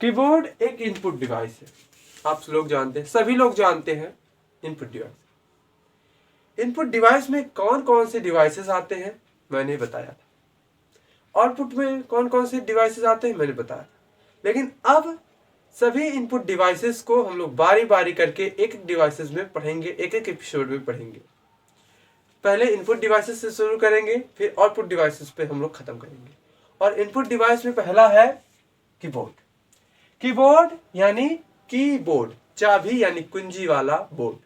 Keyboard एक input device है, आप लोग जानते हैं, सभी लोग जानते हैं इनपुट डिवाइस। इनपुट डिवाइस में कौन कौन से डिवाइसेस आते हैं मैंने बताया था, आउटपुट में कौन कौन से डिवाइसेस आते हैं मैंने बताया था। लेकिन अब सभी इनपुट डिवाइसेस को हम लोग बारी बारी करके एक एक डिवाइसेस में पढ़ेंगे, एक एक एपिसोड में पढ़ेंगे। पहले इनपुट डिवाइसेस से शुरू करेंगे, फिर आउटपुट डिवाइसेस पे हम लोग खत्म करेंगे। और इनपुट डिवाइस में पहला है कीबोर्ड। कीबोर्ड यानी कीबोर्ड, चाबी यानी कुंजी वाला बोर्ड।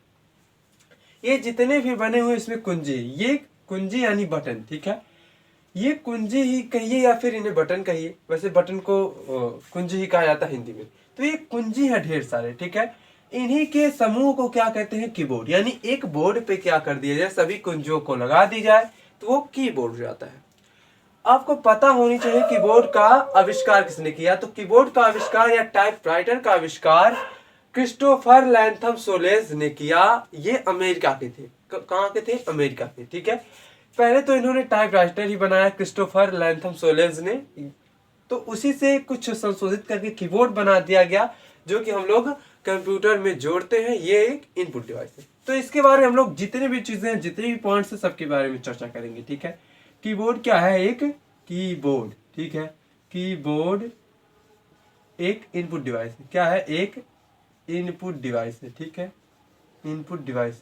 ये जितने भी बने हुए इसमें कुंजी, ये कुंजी यानी बटन, ठीक है। ये कुंजी ही कहिए या फिर इन्हें बटन कहिए, वैसे बटन को कुंजी ही कहा जाता है हिंदी में। तो ये कुंजी है ढेर सारे, ठीक है। इन्हीं के समूह को क्या कहते हैं, कीबोर्ड। यानी एक बोर्ड पे क्या कर दिया जाए, सभी कुंजियों को लगा दी जाए तो वो कीबोर्ड हो जाता है। आपको पता होनी चाहिए कीबोर्ड का आविष्कार किसने किया। तो कीबोर्ड का आविष्कार या टाइपराइटर का आविष्कार क्रिस्टोफर लैंथम सोलेज ने किया। ये अमेरिका के थे। कहाँ के थे, अमेरिका के, ठीक है। पहले तो इन्होंने टाइपराइटर ही बनाया क्रिस्टोफर लैंथम सोलेज ने, तो उसी से कुछ संशोधित करके कीबोर्ड बना दिया गया, जो कि हम लोग कंप्यूटर में जोड़ते हैं। ये एक इनपुट डिवाइस है। तो इसके बारे में हम लोग जितने भी चीजें हैं, जितने भी पॉइंट्स हैं, सबके बारे में चर्चा करेंगे, ठीक है। कीबोर्ड क्या है, एक कीबोर्ड, ठीक है। कीबोर्ड एक इनपुट डिवाइस है। क्या है, एक इनपुट डिवाइस है, ठीक है। इनपुट डिवाइस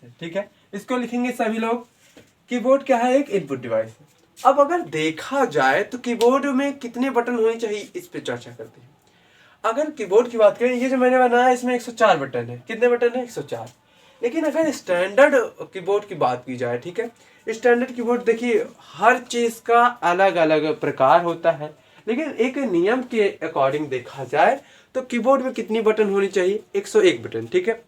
है, ठीक है। इसको लिखेंगे सभी लोग। कीबोर्ड क्या है, एक इनपुट डिवाइस है। अब अगर देखा जाए तो कीबोर्ड में कितने बटन होने चाहिए, इस पे चर्चा करते हैं। अगर कीबोर्ड की बात करें, ये जो मैंने बनाया इसमें 104 बटन है। कितने बटन है, 104। लेकिन अगर स्टैंडर्ड कीबोर्ड की बात की जाए, ठीक है, स्टैंडर्ड कीबोर्ड देखिए हर चीज का अलग अलग प्रकार होता है। लेकिन एक नियम के अकॉर्डिंग देखा जाए तो कीबोर्ड में कितनी बटन होनी चाहिए, 101 बटन, ठीक है।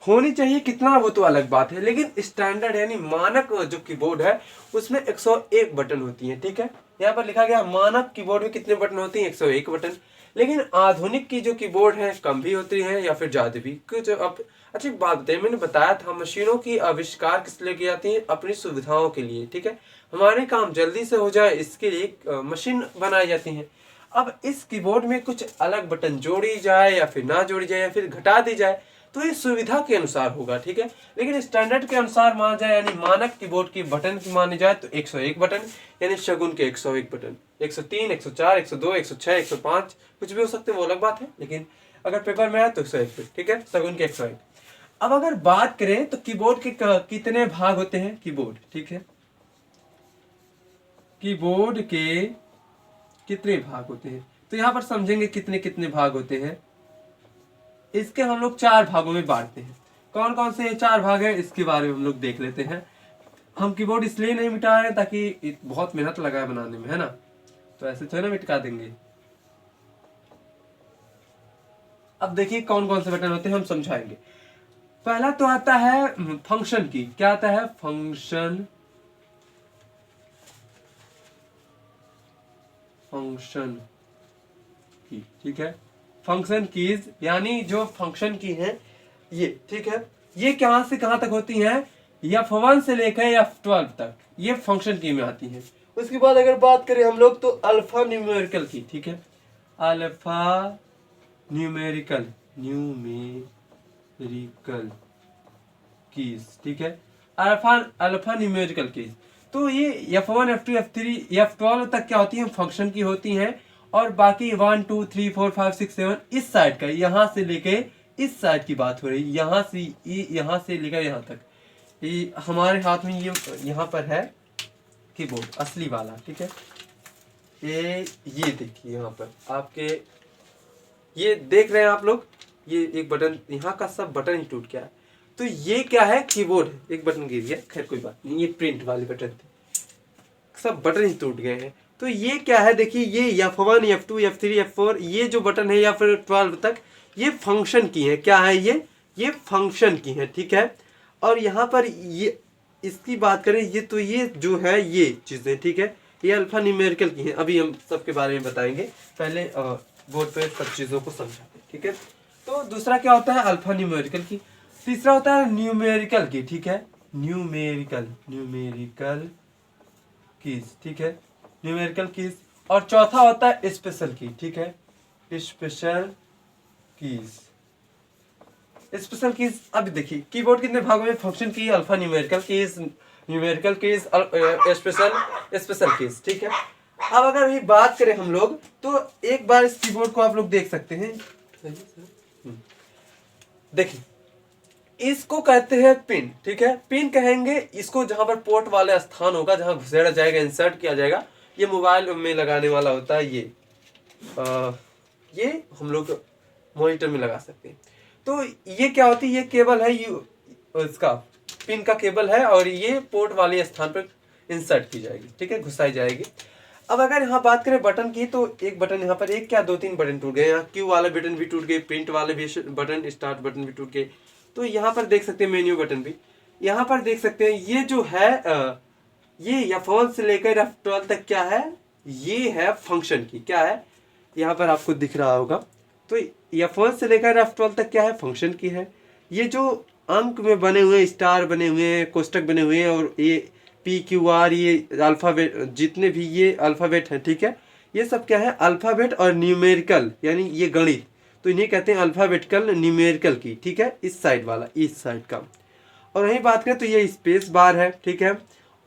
होनी चाहिए कितना वो तो अलग बात है, लेकिन स्टैंडर्ड यानी मानक जो कीबोर्ड है उसमें 101 बटन होती है, ठीक है। यहाँ पर लिखा गया मानक कीबोर्ड में कितने बटन होती हैं, 101 बटन। लेकिन आधुनिक की जो कीबोर्ड है कम भी होती है या फिर ज्यादा भी। कुछ अब अच्छी बात बताइए, मैंने बताया था मशीनों की आविष्कार किस लिए की जाती है, अपनी सुविधाओं के लिए, ठीक है। हमारे काम जल्दी से हो जाए इसके लिए मशीन बनाई जाती है। अब इस कीबोर्ड में कुछ अलग बटन जोड़ी जाए या फिर ना जोड़ी जाए या फिर घटा दी जाए तो ये सुविधा के अनुसार होगा, ठीक है। लेकिन स्टैंडर्ड के अनुसार माना जाए यानी मानक कीबोर्ड की बटन की मानी जाए तो 101 बटन, यानी शगुन के 101 बटन। 103, 104, 102, 106, 105 कुछ भी हो सकते हैं, वो अलग बात है। लेकिन अगर पेपर में आए तो 101, ठीक है, शगुन के 101। अब अगर बात करें तो कीबोर्ड के कितने भाग होते हैं, कीबोर्ड, ठीक है। कीबोर्ड के कितने भाग होते हैं, तो यहां पर समझेंगे कितने कितने भाग होते हैं। इसके हम लोग 4 भागों में बांटते हैं। कौन कौन से 4 भाग है इसके बारे में हम लोग देख लेते हैं। हम कीबोर्ड इसलिए नहीं मिटा रहे ताकि बहुत मेहनत लगा है बनाने में, है ना, तो ऐसे थोड़ा ना मिटा देंगे। अब देखिए कौन कौन से बटन होते हैं, हम समझाएंगे। पहला तो आता है फंक्शन की। क्या आता है, फंक्शन की, ठीक है। फंक्शन कीज यानी जो फंक्शन की है ये, ठीक है। ये कहां से कहां तक होती हैं, F1 से लेकर F12 तक ये फंक्शन की में आती है। उसके बाद अगर बात करें हम लोग तो अल्फा न्यूमेरिकल की, ठीक है। अल्फा न्यूमेरिकल कीज, ठीक है। Alpha numerical keys. तो ये F1, F2, F3, F12 तक क्या होती है, फंक्शन की होती हैं। और बाकी 1, 2, 3, 4, 5, 6, 7 इस साइड का, यहां से लेके इस साइड की बात हो रही है, यहां से लेकर यहां तक। ये हमारे हाथ में यहां पर है कीबोर्ड असली वाला, ठीक है। ये देखिए यहाँ पर आपके, ये देख रहे हैं आप लोग, ये एक बटन, यहाँ का सब बटन ही टूट गया है। तो ये क्या है, कीबोर्ड है। एक बटन गिर गया, खैर कोई बात नहीं, ये प्रिंट वाले बटन थे, सब बटन ही टूट गए हैं। तो ये क्या है, देखिए ये F1, F2, F3, F4 ये जो बटन है या फिर 12 तक ये फंक्शन की है। क्या है ये फंक्शन की है, ठीक है। और यहाँ पर ये इसकी बात करें, ये तो ये जो है ये चीजें, ठीक है, ये अल्फा न्यूमेरिकल की है। अभी हम सबके बारे में बताएंगे, पहले बोर्ड पे सब चीजों को समझाते हैं, ठीक है। तो दूसरा क्या होता है, अल्फा न्यूमेरिकल की। तीसरा होता है न्यूमेरिकल की, ठीक है। न्यूमेरिकल कीज, ठीक है, न्यूमेरिकल कीज। और चौथा होता है स्पेशल की, ठीक है, स्पेशल कीज। स्पेशल कीज, अब देखिए कीबोर्ड कितने भागों में फंक्शन की, alpha numerical keys, numerical keys, special keys, ठीक है। अब अगर ये बात करें हम लोग तो एक बार इस कीबोर्ड को आप लोग देख सकते हैं, देखिए इसको कहते हैं पिन, ठीक है, पिन कहेंगे इसको जहां पर पोर्ट वाला स्थान होगा जहां घुसेड़ा जाएगा, इंसर्ट किया जाएगा, ये मोबाइल में लगाने वाला होता है, ये हम लोग मॉनिटर में लगा सकते हैं। तो ये क्या होती है, ये केबल है, इसका पिन का केबल है और ये पोर्ट वाले स्थान पर इंसर्ट की जाएगी, ठीक है, घुसाई जाएगी। अब अगर यहाँ बात करें बटन की तो एक बटन यहाँ पर, एक क्या दो तीन बटन टूट गए, यहाँ क्यू वाले बटन भी टूट गए, प्रिंट वाले भी बटन, स्टार्ट बटन भी टूट गए। तो यहाँ पर देख सकते हैं मेन्यू बटन भी, यहाँ पर देख सकते हैं ये जो है ये F1 से लेकर F12 तक क्या है, ये है फंक्शन की, क्या है, यहाँ पर आपको दिख रहा होगा। तो F1 से लेकर F12 तक क्या है, फंक्शन की है। ये जो अंक में बने हुए स्टार बने हुए हैं, कोष्टक बने हुए हैं, और ये PQR, ये अल्फ़ाबेट, जितने भी ये अल्फ़ाबेट हैं, ठीक है, ये सब क्या है, अल्फ़ाबेट और न्यूमेरिकल, यानी ये गणित, तो इन्हें कहते हैं अल्फ़ाबेटिकल न्यूमेरिकल की, ठीक है, इस साइड वाला, इस साइड का। और वहीं बात करें तो ये स्पेस बार है, ठीक है।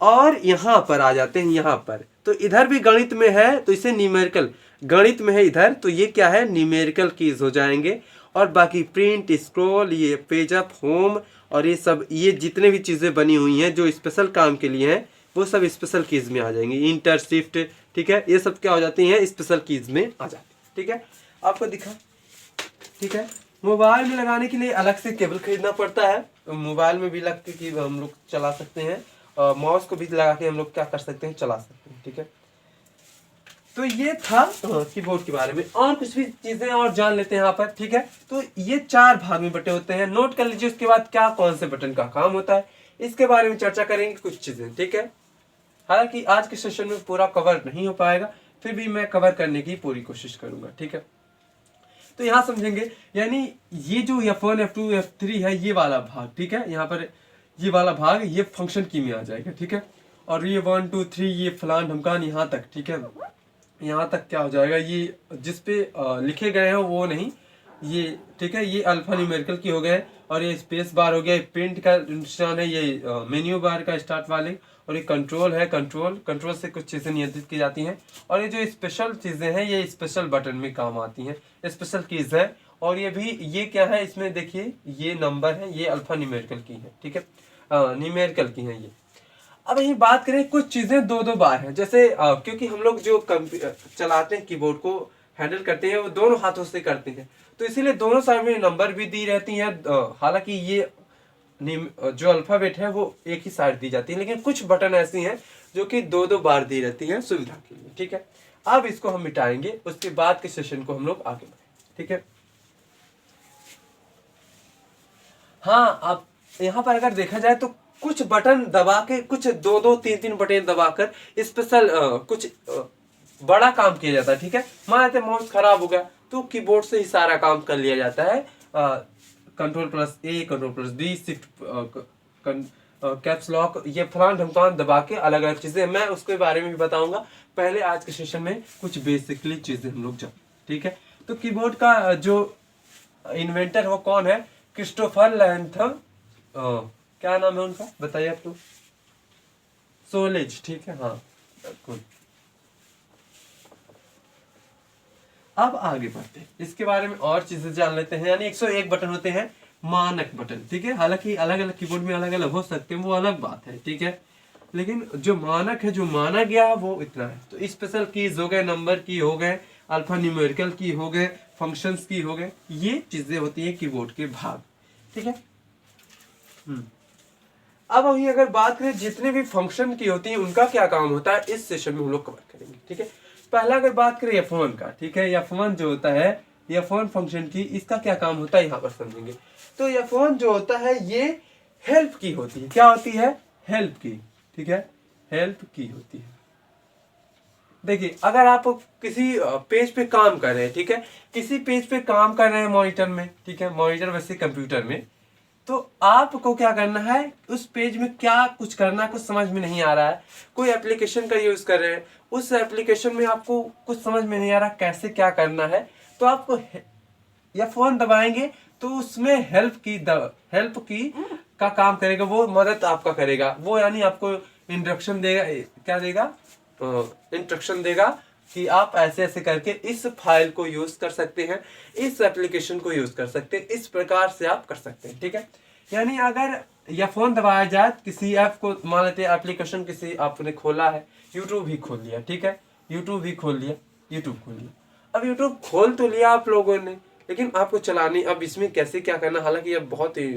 और यहाँ पर आ जाते हैं, यहाँ पर तो इधर भी गणित में है तो इसे न्यूमेरिकल, गणित में है इधर तो ये क्या है, न्यूमेरिकल कीज हो जाएंगे। और बाकी प्रिंट, स्क्रॉल, ये पेज अप, होम और ये सब, ये जितने भी चीज़ें बनी हुई हैं जो स्पेशल काम के लिए हैं वो सब स्पेशल कीज में आ जाएंगी। इंटर, शिफ्ट, ठीक है, ये सब क्या हो जाती हैं, स्पेशल कीज में आ जाती है, ठीक है, आपको दिखा, ठीक है। मोबाइल में लगाने के लिए अलग से केबल खरीदना पड़ता है, मोबाइल में भी लग के हम लोग चला सकते हैं, और माउस को भी लगा के हम लोग क्या कर सकते हैं, चला सकते हैं, ठीक है। तो ये था कीबोर्ड के बारे में, और कुछ भी चीजें और जान लेते हैं यहाँ पर, ठीक है। तो ये 4 भाग में बटे होते हैं, नोट कर लीजिए उसके बाद क्या कौन से बटन का काम होता है, इसके बारे में चर्चा करेंगे कुछ चीजें, ठीक है। हालांकि आज के सेशन में पूरा कवर नहीं हो पाएगा, फिर भी मैं कवर करने की पूरी कोशिश करूंगा, ठीक है। तो यहाँ समझेंगे, यानी ये जो F1, F2, F3 है, ये वाला भाग, ठीक है, यहाँ पर ये वाला भाग ये फंक्शन की में आ जाएगा, ठीक है। और ये 1 2 3 ये फलान ढमकान यहाँ तक, ठीक है, यहाँ तक क्या हो जाएगा, ये जिस पे लिखे गए हैं वो नहीं, ये ठीक है, ये अल्फा न्यूमेरिकल की हो गए, और ये स्पेस बार हो गया, प्रिंट का निशान है, ये मेन्यू बार का स्टार्ट वाले, और ये कंट्रोल है, कंट्रोल से कुछ चीज़ें नियंत्रित की जाती हैं। और ये जो स्पेशल चीज़ें हैं ये स्पेशल बटन में काम आती हैं, स्पेशल कीज है। और ये भी, ये क्या है, इसमें देखिए ये नंबर है, ये अल्फा न्यूमेरिकल की है, ठीक है, न्यूमेरिकल की है ये। अब यही बात करें, कुछ चीज़ें 2-2 बार हैं, जैसे क्योंकि हम लोग जो चलाते हैं कीबोर्ड को हैंडल करते हैं वो दोनों हाथों से करते हैं, तो इसीलिए दोनों साइड में नंबर भी दी रहती हैं। हालांकि ये जो अल्फाबेट है वो एक ही साइड दी जाती है, लेकिन कुछ बटन ऐसी हैं जो कि 2-2 बार दी रहती हैं सुविधा के लिए, ठीक है। अब इसको हम मिटाएंगे, उसके बाद के सेशन को हम लोग आगे बढ़ेंगे, ठीक है। हाँ, अब यहाँ पर अगर देखा जाए तो कुछ बटन दबा के, कुछ 2-2 3-3 बटन दबाकर स्पेशल कुछ बड़ा काम किया जाता है, ठीक है। मान लेते माउस खराब हो गया तो कीबोर्ड से ही सारा काम कर लिया जाता है, Ctrl+A, Ctrl+D, shift, caps lock, ये फलान ढमकान दबा के अलग अलग चीजें, मैं उसके बारे में भी बताऊंगा। पहले आज के सेशन में कुछ बेसिकली चीजें हम लोग जान, ठीक है। तो कीबोर्ड का जो इन्वेंटर हो कौन है, क्रिस्टोफर लैंथम, क्या नाम है उनका, बताइए आप लोग, सोलेज, ठीक है, हाँ बिल्कुल। अब आगे बढ़ते हैं, इसके बारे में और चीजें जान लेते हैं। यानी 101 बटन होते हैं, मानक बटन, ठीक है। हालांकि अलग अलग कीबोर्ड में अलग अलग हो सकते हैं, वो अलग बात है, ठीक है, लेकिन जो मानक है, जो माना गया वो इतना है। तो स्पेशल कीज हो गए, नंबर की हो गए, अल्फा न्यूमेरिकल की हो गए, फंक्शंस की हो गए, ये चीजें होती है कीबोर्ड के भाग, ठीक है। अब वही अगर बात करें जितने भी फंक्शन की होती है उनका क्या काम होता है, इस सेशन में हम लोग कवर करेंगे, ठीक है। पहला अगर बात करें F1 का, ठीक है, F1 जो होता है, F1 फंक्शन की, इसका क्या काम होता है यहाँ पर समझेंगे। तो F1 जो होता है ये हेल्प की होती है, क्या होती है, हेल्प की, ठीक है, हेल्प की होती है। देखिए अगर आप किसी पेज पे काम कर रहे हैं, ठीक है, किसी पेज पे काम कर रहे हैं मॉनिटर में, ठीक है, मॉनिटर वैसे कंप्यूटर में, तो आपको क्या करना है, उस पेज में क्या कुछ करना, कुछ समझ में नहीं आ रहा है, कोई एप्लीकेशन का यूज कर रहे हैं, उस एप्लीकेशन में आपको कुछ समझ में नहीं आ रहा कैसे क्या करना है, तो आपको या फोन दबाएंगे तो उसमें हेल्प की का काम करेगा, वो मदद आपका करेगा, वो यानी आपको इंस्ट्रक्शन देगा, क्या देगा, इंस्ट्रक्शन देगा कि आप ऐसे ऐसे करके इस फाइल को यूज कर सकते हैं, इस एप्लीकेशन को यूज कर सकते हैं, इस प्रकार से आप कर सकते हैं। ठीक है, यानी अगर या फोन दबाया जाए किसी ऐप को, मान लेते हैं एप्लीकेशन किसी आपने खोला है, यूट्यूब ही खोल लिया, ठीक है, यूट्यूब खोल लिया, अब यूट्यूब खोल तो लिया आप लोगों ने, लेकिन आपको चलानी, अब इसमें कैसे क्या करना, हालांकि अब बहुत ही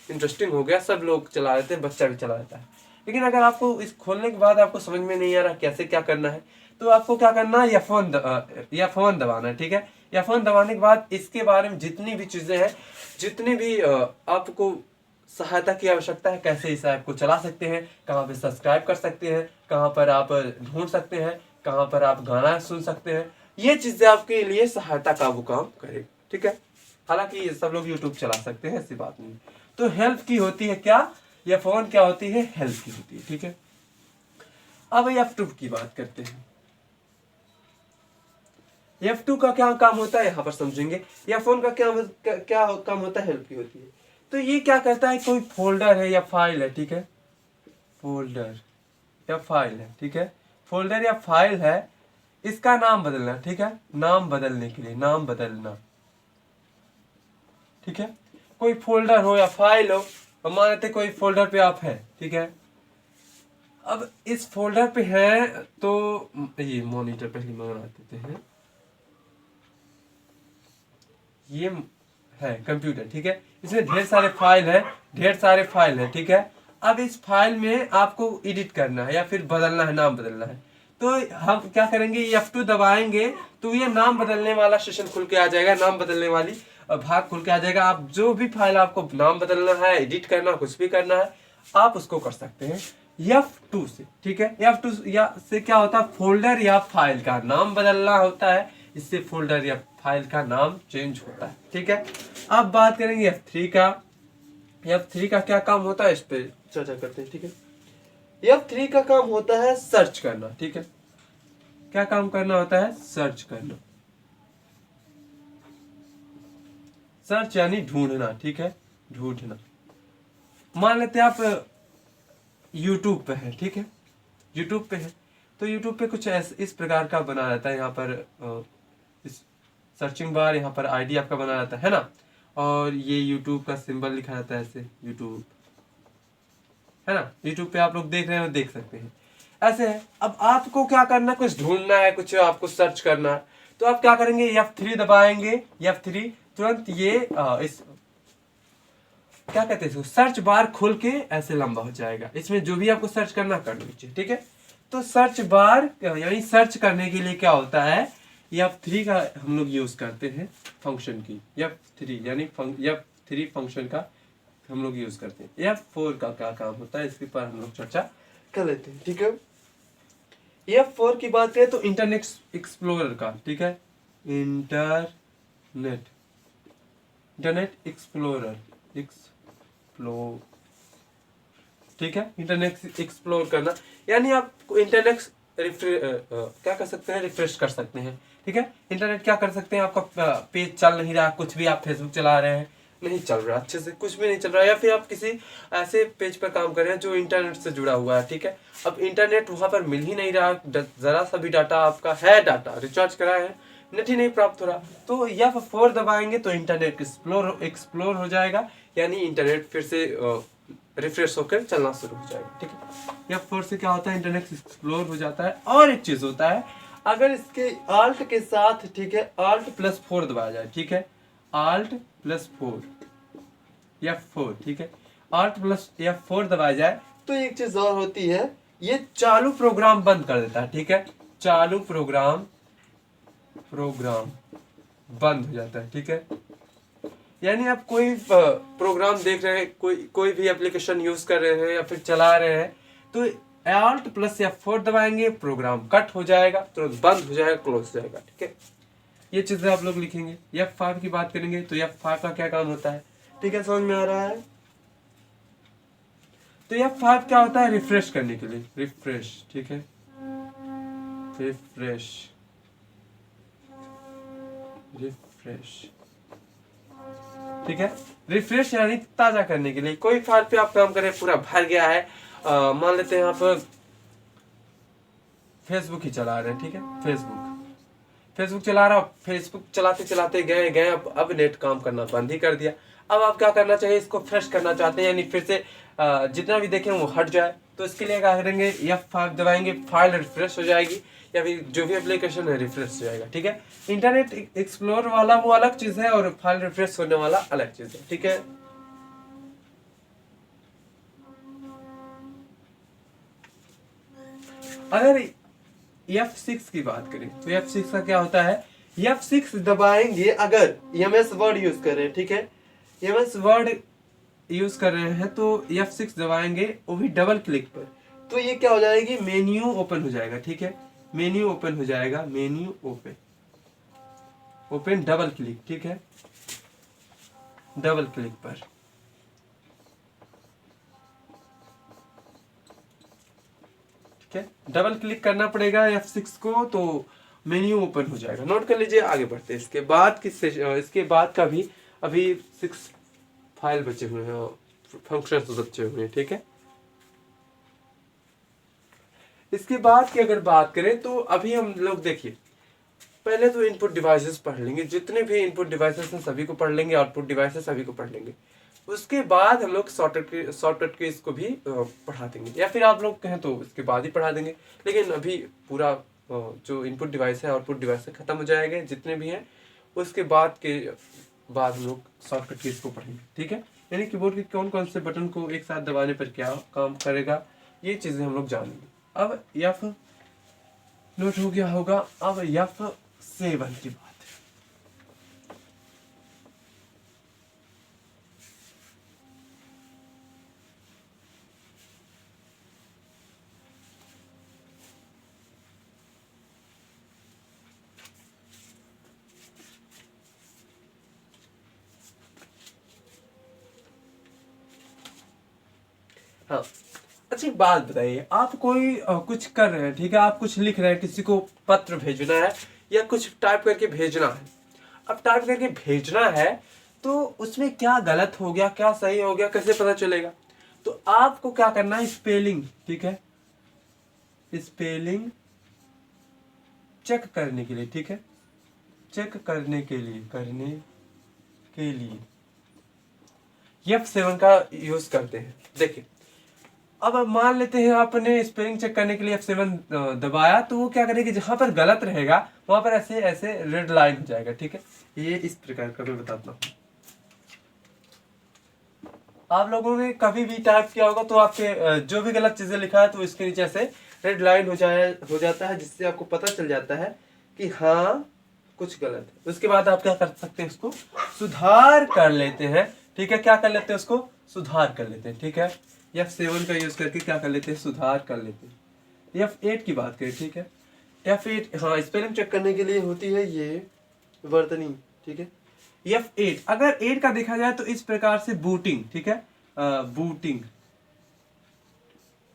इंटरेस्टिंग हो गया, सब लोग चला लेते हैं, बच्चा भी चला लेता है, लेकिन अगर आपको इस खोलने के बाद आपको समझ में नहीं आ रहा कैसे क्या करना है, तो आपको क्या करना है, या फोन दबाना है। ठीक है, या फोन दबाने के बाद इसके बारे में जितनी भी चीजें हैं, जितनी भी आपको सहायता की आवश्यकता है, कैसे इस ऐप को चला सकते हैं, कहाँ पे सब्सक्राइब कर सकते हैं, कहाँ पर आप ढूंढ सकते हैं, कहाँ पर आप गाना सुन सकते हैं, ये चीजें आपके लिए सहायता का वो काम करेगा। ठीक है, हालांकि ये सब लोग यूट्यूब चला सकते हैं, ऐसी बात नहीं। तो हेल्प की होती है क्या, या फोन क्या होती है, हेल्प की होती है। ठीक है, अब F2 की बात करते हैं। F2 का क्या काम होता है यहाँ पर समझेंगे, या फोन का क्या काम होता है, हेल्प की होती है। तो ये क्या करता है, कोई फोल्डर है या फाइल है, ठीक है, फोल्डर या फाइल है, ठीक है, फोल्डर या फाइल है, इसका नाम बदलना, ठीक है, नाम बदलने के लिए, नाम बदलना, ठीक है, कोई फोल्डर हो या फाइल हो, मान लेते कोई फोल्डर पे आप है, ठीक है, अब इस फोल्डर पे है, तो ये मॉनिटर पहले मंगा देते हैं, ये है कंप्यूटर, ठीक है, इसमें ढेर सारे फाइल है, ठीक है, अब इस फाइल में आपको एडिट करना है या फिर बदलना है, नाम बदलना है, तो हम क्या करेंगे, F2 दबाएंगे तो ये नाम बदलने वाला सेशन खुल के आ जाएगा, नाम बदलने वाली भाग खुल के आ जाएगा। आप जो भी फाइल आपको नाम बदलना है, एडिट करना, कुछ भी करना है, आप उसको कर सकते हैं F2 से। ठीक है, F2 से क्या होता है, फोल्डर या फाइल का नाम बदलना होता है, इससे फोल्डर या फाइल का नाम चेंज होता है। ठीक है, अब बात करेंगे F3 का। F3 का क्या काम होता है, इस पे चर्चा करते हैं। ठीक है, F3 का काम होता है सर्च करना। ठीक है, क्या काम करना होता है, सर्च करना, सर्च यानी ढूंढना। ठीक है, ढूंढना, मान लेते हैं आप यूट्यूब पे है, ठीक है, यूट्यूब पे है, तो यूट्यूब पे कुछ इस प्रकार का बना रहता है, यहाँ पर इस सर्चिंग बार, यहाँ पर आईडी आपका बना रहता है ना, और ये यूट्यूब का सिंबल लिखा रहता है ऐसे, यूट्यूब है ना, यूट्यूब पे आप लोग देख रहे हैं, देख सकते हैं, ऐसे है। अब आपको क्या करना है, कुछ ढूंढना है, कुछ आपको सर्च करना है, तो आप क्या करेंगे, F3 दबाएंगे, F3 तुरंत ये इस क्या कहते हैं, सर्च बार खुल के ऐसे लंबा हो जाएगा, इसमें जो भी आपको सर्च करना कर लीजिए। ठीक है, तो सर्च बार यानी सर्च करने के लिए क्या होता है, F3 का हम लोग यूज करते हैं फंक्शन की, F3 यानी F3 फंक्शन का हम लोग यूज करते हैं। F4 का क्या काम होता है, इसके पर हम लोग चर्चा कर लेते हैं। ठीक है, F4 की बात करें तो इंटरनेट एक्सप्लोरर का, ठीक है, इंटरनेट एक्सप्लोरर, ठीक है, इंटरनेट एक्सप्लोर करना, यानी आप इंटरनेट क्या कर सकते हैं, रिफ्रेश कर सकते हैं। ठीक है, इंटरनेट क्या कर सकते हैं, आपका पेज चल नहीं रहा, कुछ भी आप फेसबुक चला रहे हैं, नहीं चल रहा अच्छे से, कुछ भी नहीं चल रहा, या फिर आप किसी ऐसे पेज पर काम कर रहे हैं जो इंटरनेट से जुड़ा हुआ है। ठीक है, अब इंटरनेट वहां पर मिल ही नहीं रहा, जरा सा भी डाटा आपका है, डाटा रिचार्ज कराया है, नेट ही नहीं प्राप्त हो रहा, तो F4 दबाएंगे तो इंटरनेट एक्सप्लोर हो जाएगा, यानी इंटरनेट फिर से रिफ्रेश होकर चलना शुरू हो जाएगा। ठीक है, F4 से क्या होता है, इंटरनेट एक्सप्लोर हो जाता है। और एक चीज होता है, अगर इसके Alt के साथ, ठीक है, Alt+4 दबाया जाए, ठीक है, Alt+4 F4, ठीक है, Alt+F4 दबाया जाए तो एक चीज और होती है, ये चालू प्रोग्राम बंद कर देता है। ठीक है, चालू प्रोग्राम बंद हो जाता है। ठीक है, यानी आप कोई प्रोग्राम देख रहे हैं, कोई भी एप्लीकेशन यूज कर रहे हैं या फिर चला रहे हैं, तो Alt+F4 दबाएंगे, प्रोग्राम कट हो जाएगा, तुरंत बंद हो जाएगा, क्लोज हो जाएगा। ठीक है, ये चीजें आप लोग लिखेंगे। F5 की बात करेंगे तो F5 का क्या काम होता है, ठीक है, समझ में आ रहा है। तो F5 क्या होता है, रिफ्रेश करने के लिए, रिफ्रेश, ठीक है, रिफ्रेश, रिफ्रेश, ठीक है, रिफ्रेश यानी ताजा करने के लिए। कोई फाइल पे आप काम करें, पूरा भर गया है, मान लेते हैं आप फेसबुक ही चला रहे हैं, ठीक है, फेसबुक चला रहा, फेसबुक चलाते चलाते गए गए अब नेट काम करना बंद ही कर दिया। अब आप क्या करना चाहिए, इसको फ्रेश करना चाहते हैं, यानी फिर से जितना भी देखें वो हट जाए, तो इसके लिए क्या करेंगे, F5 दबाएंगे, फाइल रिफ्रेश हो जाएगी, या फिर जो भी एप्लीकेशन है रिफ्रेश हो जाएगा, ठीक है। इंटरनेट एक्सप्लोर वाला वो अलग चीज है और फाइल रिफ्रेश होने वाला अलग चीज है, ठीक है। अगर F6 की बात करें तो F6 का क्या होता है, F6 दबाएंगे अगर MS वर्ड यूज कर रहे हैं, ठीक है, MS वर्ड यूज कर रहे हैं तो F6 दबाएंगे, वो भी डबल क्लिक पर, तो ये क्या हो जाएगी, मेन्यू ओपन हो जाएगा, ठीक है, मेन्यू ओपन हो जाएगा, मेन्यू ओपन डबल क्लिक, ठीक है, डबल क्लिक पर, ठीक है, डबल क्लिक करना पड़ेगा F6 को, तो मेन्यू ओपन हो जाएगा। नोट कर लीजिए, आगे बढ़ते हैं। इसके बाद का भी अभी 6 फाइल बचे हुए हैं, फंक्शंस बचे हुए हैं, ठीक है। इसके बाद की अगर बात करें तो अभी हम लोग देखिए, पहले तो इनपुट डिवाइसेस पढ़ लेंगे, जितने भी इनपुट डिवाइसेस हैं सभी को पढ़ लेंगे, आउटपुट डिवाइसेस सभी को पढ़ लेंगे। उसके बाद हम लोग शॉर्टकट की इसको भी पढ़ा देंगे, या फिर आप लोग कहें तो उसके बाद ही पढ़ा देंगे, लेकिन अभी पूरा जो इनपुट डिवाइस है आउटपुट डिवाइस है खत्म हो जाएंगे जितने भी हैं, उसके बाद हम लोग शॉर्टकट की इसको पढ़ेंगे, ठीक है। यानी कीबोर्ड के कौन कौन से बटन को एक साथ दबाने पर क्या काम करेगा, ये चीजें हम लोग जानेंगे। अब F नोट हो गया होगा, अब F7 की बात है। हाँ, अच्छी बात बताइए, आप कोई कुछ कर रहे हैं, ठीक है, आप कुछ लिख रहे हैं, किसी को पत्र भेजना है या कुछ टाइप करके भेजना है। अब टाइप करके भेजना है तो उसमें क्या गलत हो गया, क्या सही हो गया, कैसे पता चलेगा, तो आपको क्या करना है, स्पेलिंग, ठीक है, स्पेलिंग चेक करने के लिए, ठीक है, चेक करने के लिए F7 का यूज करते हैं। देखिए, अब मान लेते हैं आपने स्पेलिंग चेक करने के लिए F7 दबाया, तो वो क्या करेगी, जहां पर गलत रहेगा वहां पर ऐसे ऐसे रेड लाइन हो जाएगा, ठीक है। ये इस प्रकार का मैं बताता हूँ। आप लोगों ने कभी भी टाइप किया होगा तो आपके जो भी गलत चीजें लिखा है तो इसके नीचे ऐसे रेड लाइन हो जाता है, जिससे आपको पता चल जाता है कि हाँ कुछ गलत है। उसके बाद आप क्या कर सकते हैं, उसको सुधार कर लेते हैं, ठीक है, क्या कर लेते हैं, उसको सुधार कर लेते हैं, ठीक है। F7 का यूज करके क्या कर लेते हैं, सुधार कर लेते हैं। F8 की बात करें, ठीक है, F8 हाँ स्पेलिंग चेक करने के लिए होती है ये वर्तनी, ठीक है। F8 अगर 8 का देखा जाए तो इस प्रकार से बूटिंग, ठीक है, बूटिंग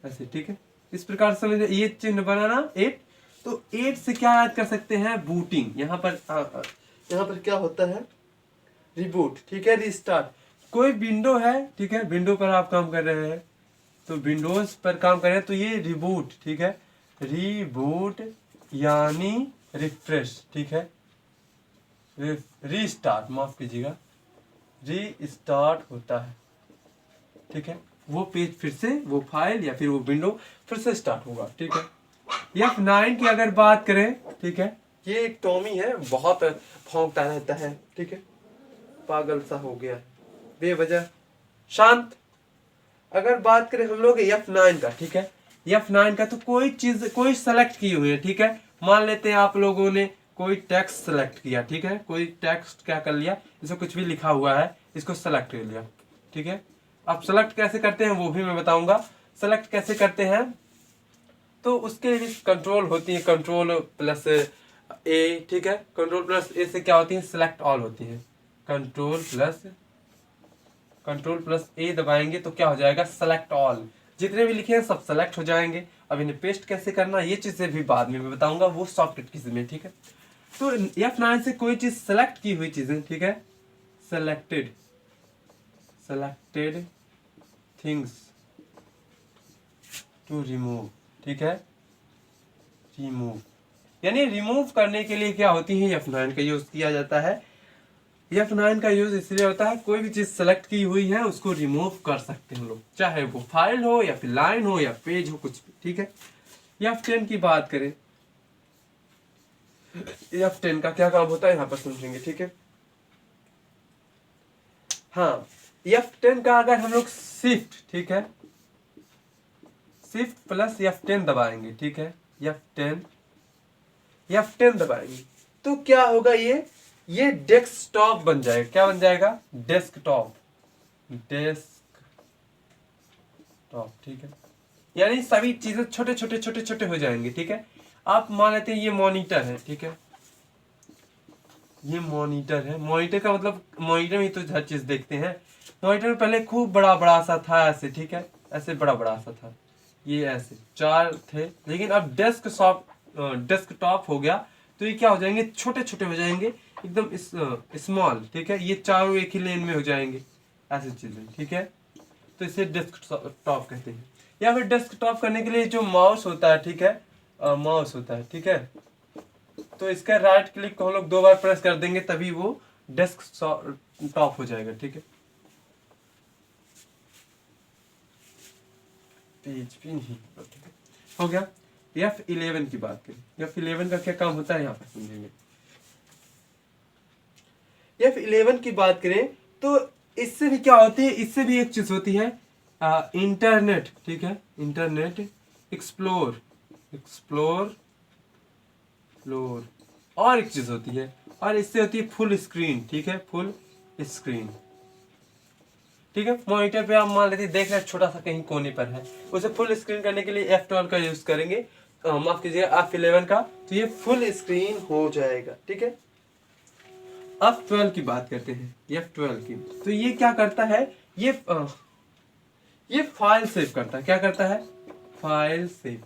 ऐसे, ठीक है, इस प्रकार से समझ ये चिन्ह बनाना 8, तो 8 से क्या याद कर सकते हैं, बूटिंग। यहाँ पर क्या होता है, रिबूट, ठीक है, रिस्टार्ट। कोई विंडो है, ठीक है, विंडो पर आप काम कर रहे हैं तो विंडोज पर काम कर रहे हैं तो ये रिबूट, ठीक है, रिबूट यानी रिफ्रेश, ठीक है, रीस्टार्ट, माफ कीजिएगा, रीस्टार्ट होता है, ठीक है, वो पेज फिर से, वो फाइल या फिर वो विंडो फिर से स्टार्ट होगा, ठीक है। F9 की अगर बात करें, ठीक है, ये एक टॉमी है, बहुत भौंकता रहता है, ठीक है, पागल सा हो गया बेवजह, शांत। अगर बात करें हम लोग F9 का, ठीक है, F9 का तो कोई चीज कोई सेलेक्ट की हुई है, ठीक है, मान लेते हैं आप लोगों ने कोई टेक्स्ट सेलेक्ट किया, ठीक है, कोई टेक्स्ट क्या कर लिया, इसमें कुछ भी लिखा हुआ है, इसको सेलेक्ट कर लिया, ठीक है। अब सेलेक्ट कैसे करते हैं वो भी मैं बताऊंगा। सेलेक्ट कैसे करते हैं तो उसके भी कंट्रोल होती है, कंट्रोल प्लस ए, ठीक है, कंट्रोल प्लस ए से क्या होती है, सिलेक्ट ऑल होती है। कंट्रोल प्लस ए दबाएंगे तो क्या हो जाएगा, सेलेक्ट ऑल, जितने भी लिखे हैं सब सेलेक्ट हो जाएंगे। अब इन्हें पेस्ट कैसे करना ये चीज़ें भी बाद में मैं बताऊंगा, वो शॉर्टकट कीज में, ठीक है। तो F9 से कोई चीज़ सेलेक्ट की हुई चीज़ें, ठीक है, सेलेक्टेड थिंग्स टू रिमूव, ठीक है, रिमूव यानी रिमूव करने के लिए क्या होती है F9 का यूज़ किया जाता है। F9 का यूज़ इसलिए होता है कोई भी चीज़ सेलेक्ट की हुई है उसको रिमूव कर सकते हैं हम लोग, चाहे वो फाइल हो या फिर लाइन हो या पेज हो, कुछ भी, ठीक है। F10 की बात करें, F10 का क्या काम होता है यहाँ पर समझेंगे, ठीक है। हाँ, F10 का अगर हम लोग शिफ्ट, ठीक है, शिफ्ट प्लस F10 दबाएंगे, ठीक है, F10 दबाएंगे तो क्या होगा, ये डेस्कटॉप बन जाएगा। क्या बन जाएगा? डेस्कटॉप, ठीक है। यानी सभी चीजें छोटे छोटे हो जाएंगे, ठीक है। आप मान लेते हैं ये मॉनिटर है, ठीक है, ये मॉनिटर है। मॉनिटर का मतलब मॉनिटर में तो हर चीज देखते हैं। मॉनिटर में पहले खूब बड़ा सा था ऐसे, ठीक है, ऐसे बड़ा सा था, ये ऐसे 4 थे, लेकिन अब डेस्कटॉप हो गया तो ये क्या हो जाएंगे, छोटे हो जाएंगे, एकदम स्मॉल, ठीक है। ये चारों एक ही लेन में हो जाएंगे, ऐसी चीजें, ठीक है। तो इसे डेस्कटॉप कहते हैं। या फिर डेस्कटॉप करने के लिए जो माउस होता है, ठीक है, माउस होता है, ठीक है, तो इसका राइट क्लिक को हम लोग 2 बार प्रेस कर देंगे तभी वो डेस्कटॉप हो जाएगा, ठीक है। पेज भी नहीं हो गया। F11 की बात करें, F11 का क्या काम होता है यहाँ पर समझेंगे। F11 की बात करें तो इससे भी क्या होती है, इससे भी एक चीज होती है, इंटरनेट, ठीक है, इंटरनेट एक्सप्लोर और एक चीज होती है, और इससे होती है फुल स्क्रीन, ठीक है, फुल स्क्रीन, ठीक है। मॉनिटर पे आप मान लेते देख रहे हैं छोटा सा कहीं कोने पर है, उसे फुल स्क्रीन करने के लिए F12 का यूज करेंगे, माफ कीजिएगा F11 का, तो ये फुल स्क्रीन हो जाएगा, ठीक है। F12 की बात करते हैं, F12 की, तो ये क्या करता है, ये फाइल सेव करता है। क्या करता है? File save.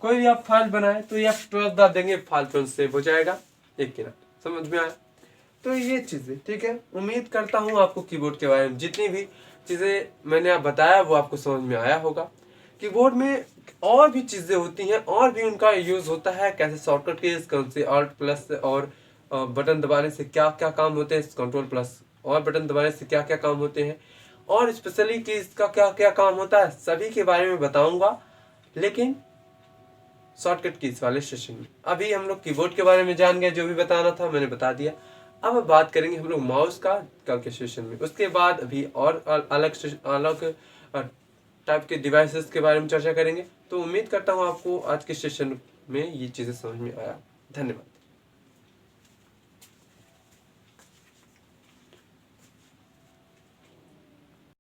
कोई भी आप फाइल बनाए तो F12 दबा देंगे, फाइल तुरंत सेव हो जाएगा। एक मिनट, समझ में आया? तो ये चीजें, ठीक है। उम्मीद करता हूँ आपको कीबोर्ड के बारे में जितनी भी चीजें मैंने आप बताया वो आपको समझ में आया होगा। कीबोर्ड में और भी चीजें होती हैं, और भी उनका यूज होता है, कैसे शॉर्टकट कीज, कौन से ऑल्ट प्लस और बटन दबाने से क्या क्या काम होते हैं, कंट्रोल प्लस और बटन दबाने से क्या क्या काम होते हैं, और स्पेशली कीज का क्या क्या काम होता है, सभी के बारे में बताऊंगा, लेकिन शॉर्टकट कीज वाले सेशन में। अभी हम लोग कीबोर्ड के बारे में जान गए, जो भी बताना था मैंने बता दिया। अब बात करेंगे हम लोग माउस का कल के सेशन में। उसके बाद अभी और अलग टाइप के डिवाइसेस के बारे में चर्चा करेंगे। तो उम्मीद करता हूँ आपको आज के सेशन में ये चीज़ें समझ में आया। धन्यवाद।